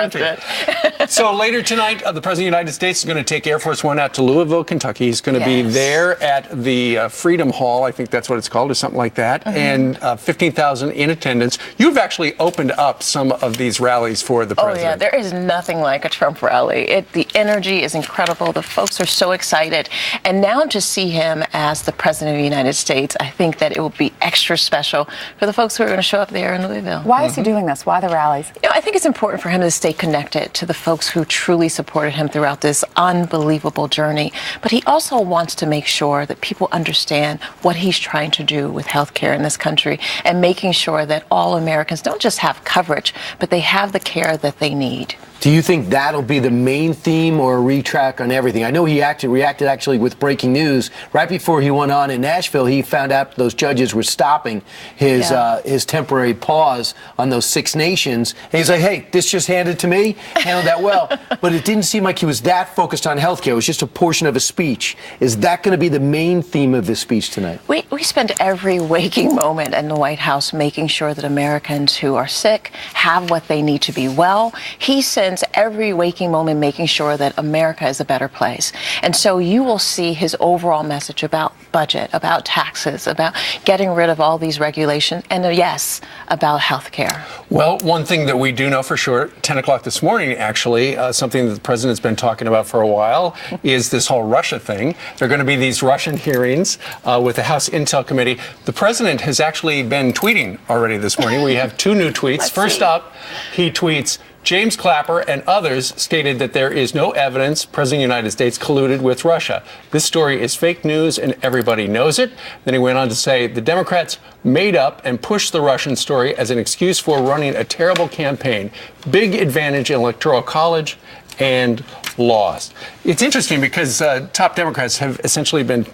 president. So later tonight, the President of the United States is going to take Air Force One out to Louisville, Kentucky. He's going to be there at the Freedom Hall, I think that's what it's called, or something like that, and 15,000 in attendance. You've actually opened up some of these rallies for the president. Oh, yeah, there is nothing like a Trump rally. The energy is incredible. The folks are so excited. And now to see him as the President of the United States, I think that it will be extra special for the folks who are going to show up there in Louisville. Why is he doing this? Why the rallies? You know, I think it's important for him to stay connected to the folks who truly supported him throughout this unbelievable journey. But he also wants to make sure that people understand what he's trying to do with health care in this country and making sure that all Americans don't just have coverage, but they have the care that they need. Do you think that'll be the main theme or a retrack on everything? I know he reacted actually with breaking news. Right before he went on in Nashville, he found out those judges were stopping his temporary pause on those 6 nations. And he's like, hey, this just handed to me. Handled that well. But it didn't seem like he was that focused on health care. It was just a portion of his speech. Is that going to be the main theme of this speech tonight? We spend every waking moment in the White House making sure that Americans who are sick have what they need to be well. He said every waking moment making sure that America is a better place. And so you will see his overall message about budget, about taxes, about getting rid of all these regulations, and yes, about health care. Well, one thing that we do know for sure, 10 o'clock this morning, actually, something that the president's been talking about for a while is this whole Russia thing. There are going to be these Russian hearings with the House Intel Committee. The president has actually been tweeting already this morning. We have 2 new tweets. First up, he tweets, James Clapper and others stated that there is no evidence President of the United States colluded with Russia. This story is fake news and everybody knows it. Then he went on to say the Democrats made up and pushed the Russian story as an excuse for running a terrible campaign. Big advantage in Electoral College and lost. It's interesting because top Democrats have essentially been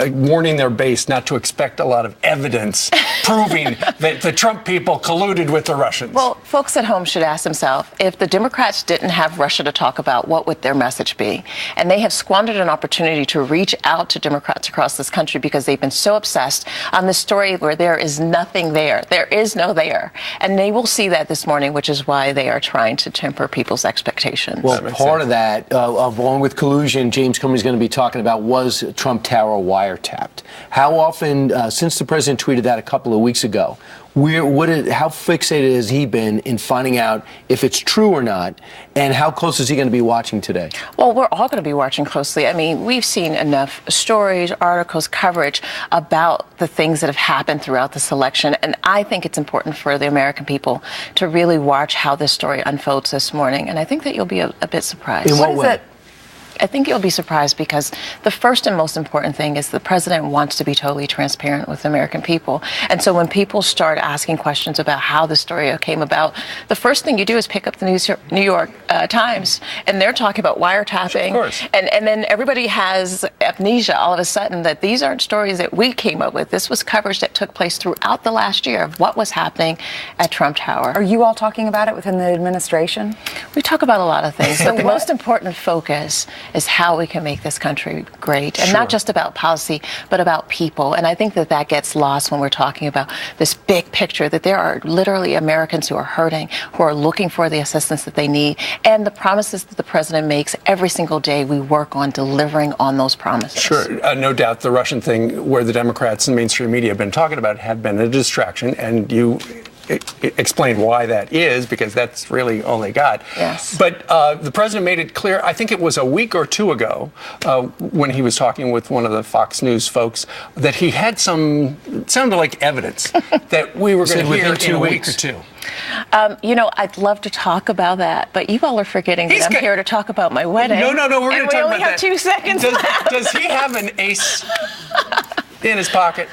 warning their base not to expect a lot of evidence proving that the Trump people colluded with the Russians. Well, folks at home should ask themselves, if the Democrats didn't have Russia to talk about, what would their message be? And they have squandered an opportunity to reach out to Democrats across this country because they've been so obsessed on this story where there is nothing there. There is no there. And they will see that this morning, which is why they are trying to temper people's expectations. Well, part of that, along with collusion, James Comey's going to be talking about was Trump Tower wiretapped. How often, since the president tweeted that a couple of weeks ago, how fixated has he been in finding out if it's true or not, and how close is he going to be watching today? Well, we're all going to be watching closely. I mean, we've seen enough stories, articles, coverage about the things that have happened throughout this election, and I think it's important for the American people to really watch how this story unfolds this morning, and I think that you'll be a bit surprised. In what way? I think you'll be surprised because the first and most important thing is the president wants to be totally transparent with the American people. And so when people start asking questions about how the story came about, the first thing you do is pick up the New York Times, and they're talking about wiretapping. Of course. And then everybody has amnesia all of a sudden that these aren't stories that we came up with. This was coverage that took place throughout the last year of what was happening at Trump Tower. Are you all talking about it within the administration? We talk about a lot of things, but the most important focus is how we can make this country great, and not just about policy, but about people. And I think that that gets lost when we're talking about this big picture, that there are literally Americans who are hurting, who are looking for the assistance that they need, and the promises that the president makes every single day, we work on delivering on those promises. Sure, no doubt the Russian thing, where the Democrats and mainstream media have been talking about, have been a distraction, and you explained why that is, because that's really all they got. Yes. But the president made it clear, I think it was a week or two ago, when he was talking with one of the Fox News folks, that he had some, it sounded like evidence that we were going to hear in a week or two. You know, I'd love to talk about that, but you all are forgetting that I'm here to talk about my wedding. No, we're going to talk about that. And we only have 2 seconds left. Does he have an ace in his pocket?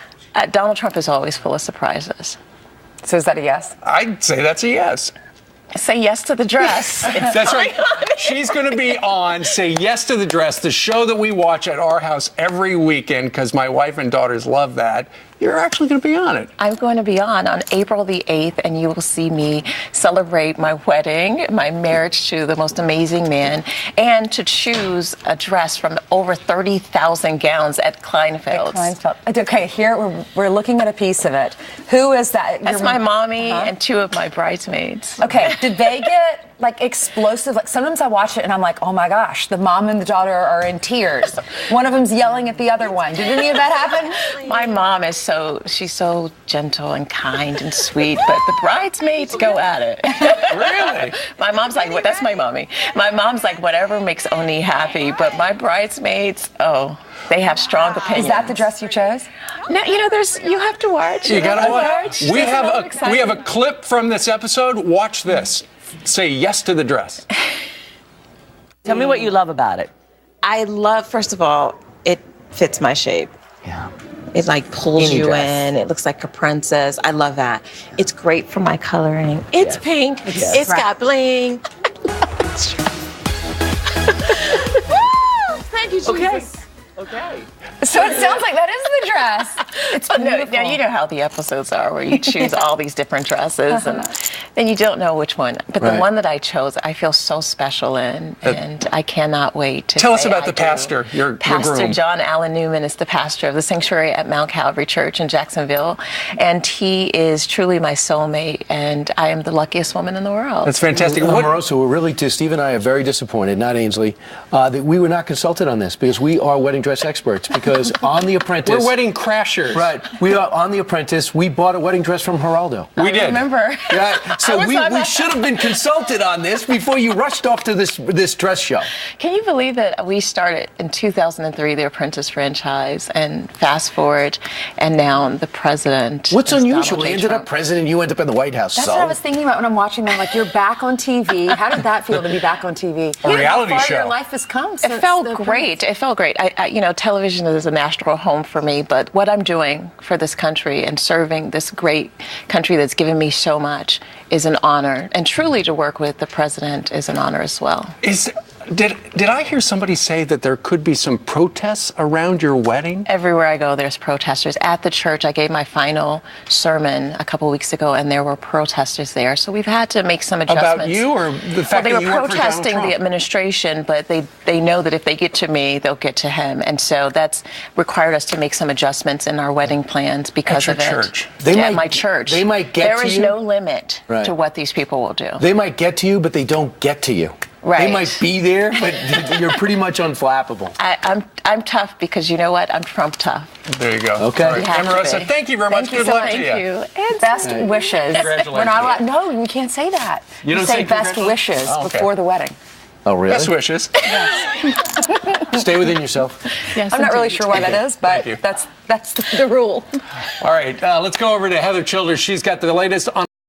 Donald Trump is always full of surprises. So is that a yes? I'd say that's a yes. Say yes to the dress. That's right. She's going to be on Say Yes to the Dress, the show that we watch at our house every weekend because my wife and daughters love that. You're actually going to be on it. I'm going to be on April the 8th, and you will see me celebrate my wedding, my marriage to the most amazing man, and to choose a dress from over 30,000 gowns at Kleinfeld's. Okay, here we're looking at a piece of it. Who is that? That's my mommy and 2 of my bridesmaids. Okay, did they get like explosive. Like sometimes I watch it and I'm like, oh my gosh, the mom and the daughter are in tears. One of them's yelling at the other one. Did any of that happen? My mom is she's so gentle and kind and sweet, but the bridesmaids go at it. Really? My mom's like, well, that's my mommy. My mom's like, whatever makes Oni happy, but my bridesmaids, they have strong opinions. Is that the dress you chose? No, you have to watch. You gotta watch. We She's have a clip from this episode. Watch this. Say yes to the dress. Tell me what you love about it. I love, first of all, it fits my shape. Yeah. It like pulls Any you dress. in. It looks like a princess. I love that. It's great for my coloring. It's pink. Yes. It's got bling. Thank you, Jesus. Okay. So it sounds like that is the dress. It's beautiful. Now you know how the episodes are, where you choose all these different dresses, and then you don't know which one. But the one that I chose, I feel so special in, and I cannot wait to Tell us say about I the do. pastor, your Pastor groom. John Allen Newman is the pastor of the sanctuary at Mount Calvary Church in Jacksonville, and he is truly my soulmate, and I am the luckiest woman in the world. That's fantastic. Omarosa, we're really, Steve and I are very disappointed, not Ainsley, that we were not consulted on this, because we are wedding dress experts. Because on The Apprentice, We're wedding crashers. right? We are on The Apprentice. We bought a wedding dress from Geraldo. We did. Remember? Yeah, so we should have been consulted on this before you rushed off to this dress show. Can you believe that we started in 2003, the Apprentice franchise, and fast forward, and now the president. What's is unusual? Donald J. He ended Trump. up president. You end up in the White House. That's so. what I was thinking about when I'm watching them. Like, you're back on TV. How did that feel to be back on TV? A reality How far show. your life has come. It since felt the great. It felt great. Television is a natural home for me, but what I'm doing for this country and serving this great country that's given me so much is an honor. And truly to work with the president is an honor as well. Did I hear somebody say that there could be some protests around your wedding? Everywhere I go, there's protesters. At the church, I gave my final sermon a couple weeks ago, and there were protesters there. So we've had to make some adjustments. About you, or the fact they that were you work for Donald protesting Trump? the administration, but they know that if they get to me, they'll get to him. And so that's required us to make some adjustments in our wedding plans because At of your it. church. At my church. They might get There to is you. no limit Right. to what these people will do. They might get to you, but they don't get to you. Right. They might be there, but you're pretty much unflappable. I'm tough because you know what? I'm Trump tough. There you go. Okay. All right. You have to Omarosa, be. thank you very much. Thank you Good so luck much. to you. Thank you. And best wishes. Congratulations. We're not allowed. No, you can't say that. You don't say best congratulations? wishes Oh, okay. before the wedding. Oh, really? Best wishes. Stay within yourself. Yes, I'm not really indeed. sure why that is, but Thank you. that's the rule. All right, let's go over to Heather Childers. She's got the latest on